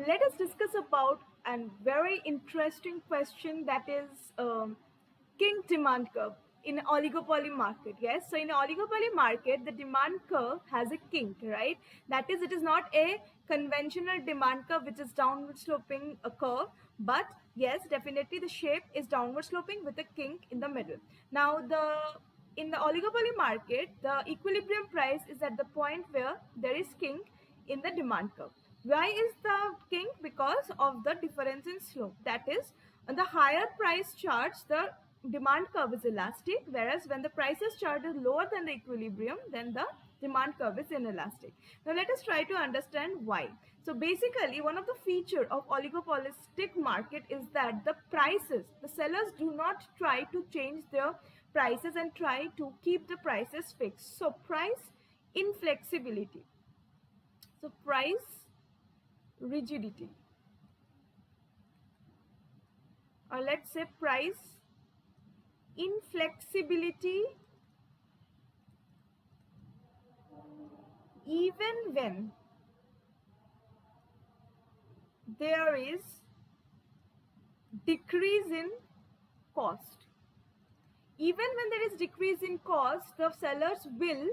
Let us discuss about a very interesting question, that is kink demand curve in oligopoly market. Yes, so in oligopoly market, the demand curve has a kink, right? That is, it is not a conventional demand curve which is downward sloping a curve, but yes, definitely the shape is downward sloping with a kink in the middle. Now the in the oligopoly market, the equilibrium price is at the point where there is kink in the demand curve. Why is the kink? Because of the difference in slope. That is, on the higher price charts, the demand curve is elastic, whereas when the prices chart is lower than the equilibrium, then the demand curve is inelastic. Now let us try to understand why. So basically, one of the feature of oligopolistic market is that the sellers do not try to change their prices and try to keep the prices fixed. So price inflexibility. So price rigidity, or let's say price inflexibility, even when there is decrease in cost. Even when there is decrease in cost, the sellers will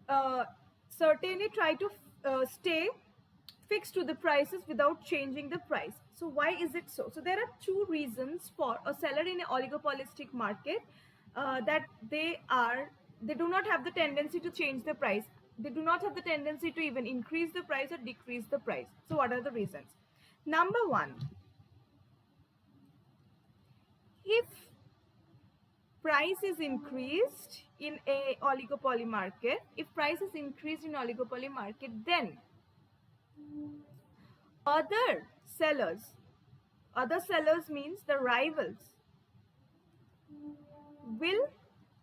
uh, certainly try to stay fixed to the prices without changing the price. So why is it so? So there are two reasons for a seller in an oligopolistic market, that they do not have the tendency to change the price. They do not have the tendency to even increase the price or decrease the price. So what are the reasons? Number one, if price is increased in a oligopoly market, if price is increased in oligopoly market, then other sellers, other sellers means the rivals, will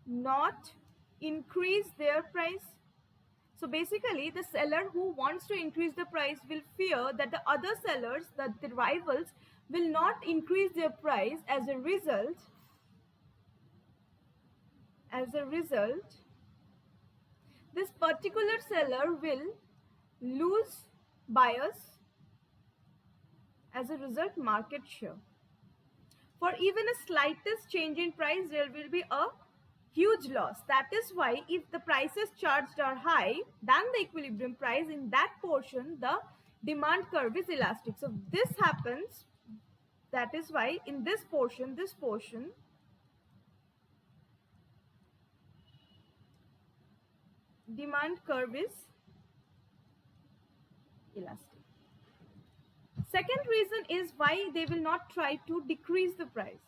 not increase their price. So basically, the seller who wants to increase the price will fear that the other sellers, that the rivals, will not increase their price. As a result, this particular seller will lose buyers, as a result market share. For even a slightest change in price, there will be a huge loss. That is why if the prices charged are high than the equilibrium price, in that portion the demand curve is elastic. So this happens. That is why in this portion demand curve is elastic. Second reason is why they will not try to decrease the price.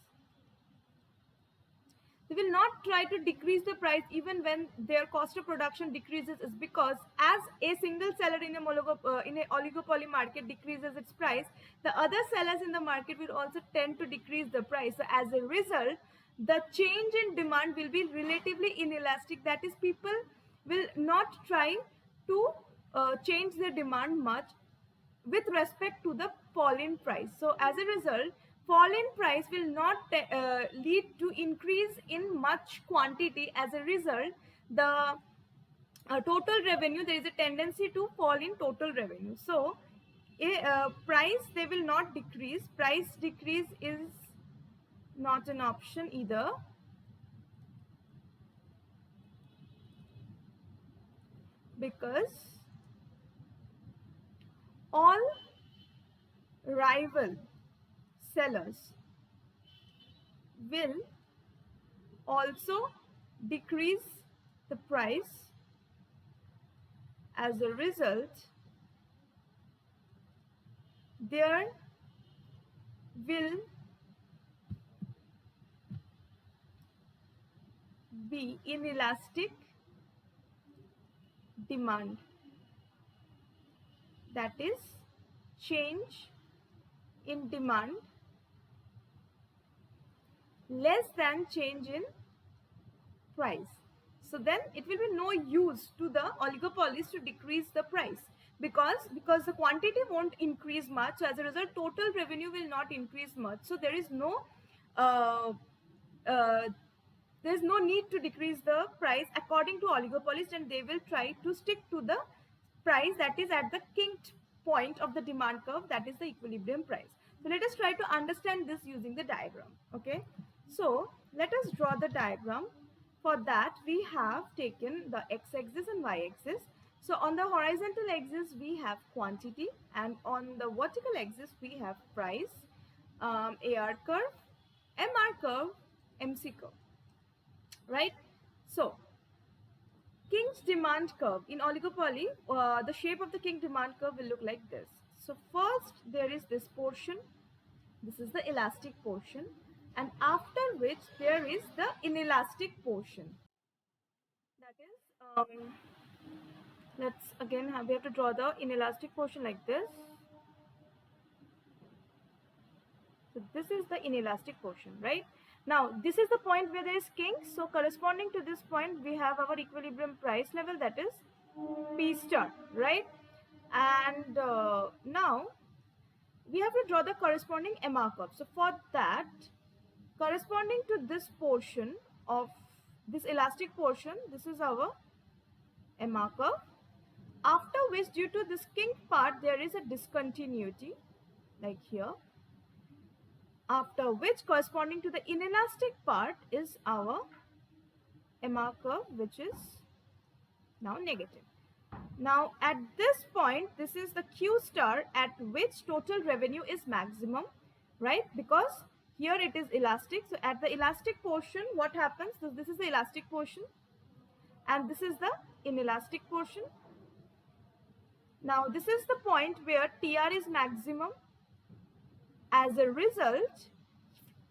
They will not try to decrease the price even when their cost of production decreases, is because as a single seller in a oligopoly market decreases its price, the other sellers in the market will also tend to decrease the price. So as a result, the change in demand will be relatively inelastic. That is, people will not try to change their demand much with respect to the fall in price. So as a result, fall in price will not lead to increase in much quantity. As a result, the total revenue, there is a tendency to fall in total revenue. So price, they will not decrease. Price decrease is not an option either, because all rival sellers will also decrease the price. As a result, there will be inelastic demand. That is, change in demand less than change in price. So then it will be no use to the oligopolies to decrease the price, because the quantity won't increase much. So as a result, total revenue will not increase much. So there is no uh, uh, there is no need to decrease the price according to oligopolists, and they will try to stick to the price that is at the kinked point of the demand curve, that is the equilibrium price. So let us try to understand this using the diagram. Okay, so let us draw the diagram. For that we have taken the x-axis and y-axis. So on the horizontal axis we have quantity, and on the vertical axis we have price, AR curve, MR curve, MC curve, right? So Kink's demand curve in oligopoly, the shape of the Kink demand curve will look like this. So first there is this portion, this is the elastic portion, and after which there is the inelastic portion. That is, let's again we have to draw the inelastic portion like this. So this is the inelastic portion, right? Now this is the point where there is kink. So corresponding to this point we have our equilibrium price level, that is P star, right? And now we have to draw the corresponding MR curve. So for that, corresponding to this portion of this elastic portion, this is our MR curve. After which, due to this kink part, there is a discontinuity like here. After which, corresponding to the inelastic part is our MR curve, which is now negative. Now at this point, this is the Q star at which total revenue is maximum, right? Because here it is elastic. So at the elastic portion, what happens? So this is the elastic portion and this is the inelastic portion. Now this is the point where TR is maximum. As a result,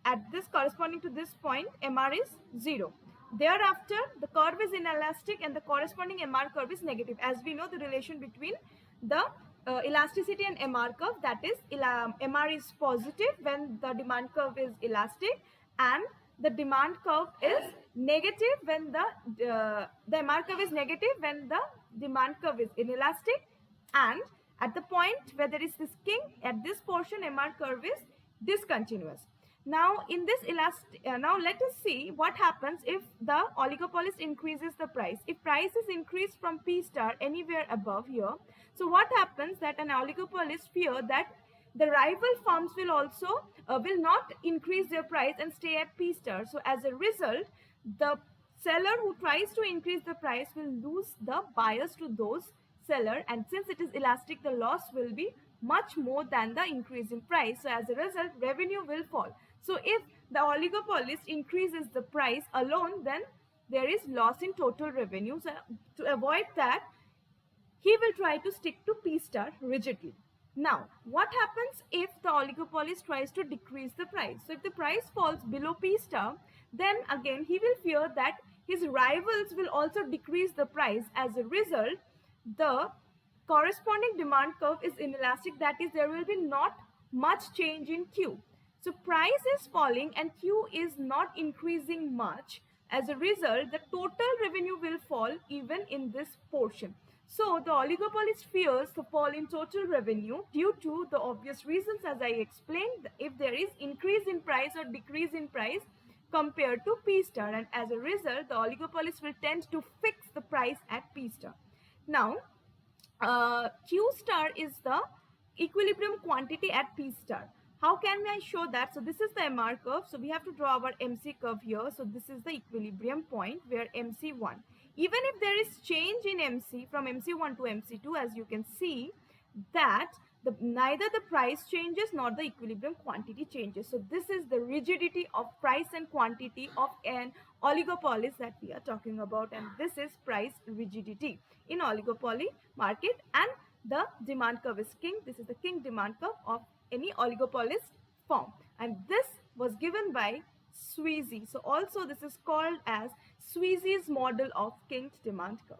at this corresponding to this point, MR is 0. Thereafter, the curve is inelastic and the corresponding MR curve is negative. As we know the relation between the elasticity and MR curve, that is MR is positive when the demand curve is elastic and the demand curve is negative when the MR curve is negative when the demand curve is inelastic, and at the point where there is this kink, at this portion MR curve is discontinuous. Now in this now let us see what happens if the oligopolist increases the price. If price is increased from P star anywhere above here, so what happens that an oligopolist fear that the rival firms will also will not increase their price and stay at P star. So as a result, the seller who tries to increase the price will lose the buyers to those seller, and since it is elastic, the loss will be much more than the increase in price. So as a result, revenue will fall. So if the oligopolist increases the price alone, then there is loss in total revenue. So to avoid that, he will try to stick to P star rigidly. Now, what happens if the oligopolist tries to decrease the price? So if the price falls below P star, then again he will fear that his rivals will also decrease the price. As a result, the corresponding demand curve is inelastic, that is there will be not much change in Q. So price is falling and Q is not increasing much. As a result, the total revenue will fall even in this portion. So the oligopolist fears the fall in total revenue due to the obvious reasons as I explained, if there is increase in price or decrease in price compared to P star, and as a result the oligopolist will tend to fix the price at P star. Now Q star is the equilibrium quantity at P star. How can I show that? So this is the MR curve. So we have to draw our MC curve here. So this is the equilibrium point where MC1. Even if there is change in MC from MC1 to MC2, as you can see that neither the price changes nor the equilibrium quantity changes. So this is the rigidity of price and quantity of an oligopolist that we are talking about, and this is price rigidity in oligopoly market, and the demand curve is kink. This is the kink demand curve of any oligopolist form, and this was given by Sweezy. So also this is called as Sweezy's model of kinked demand curve.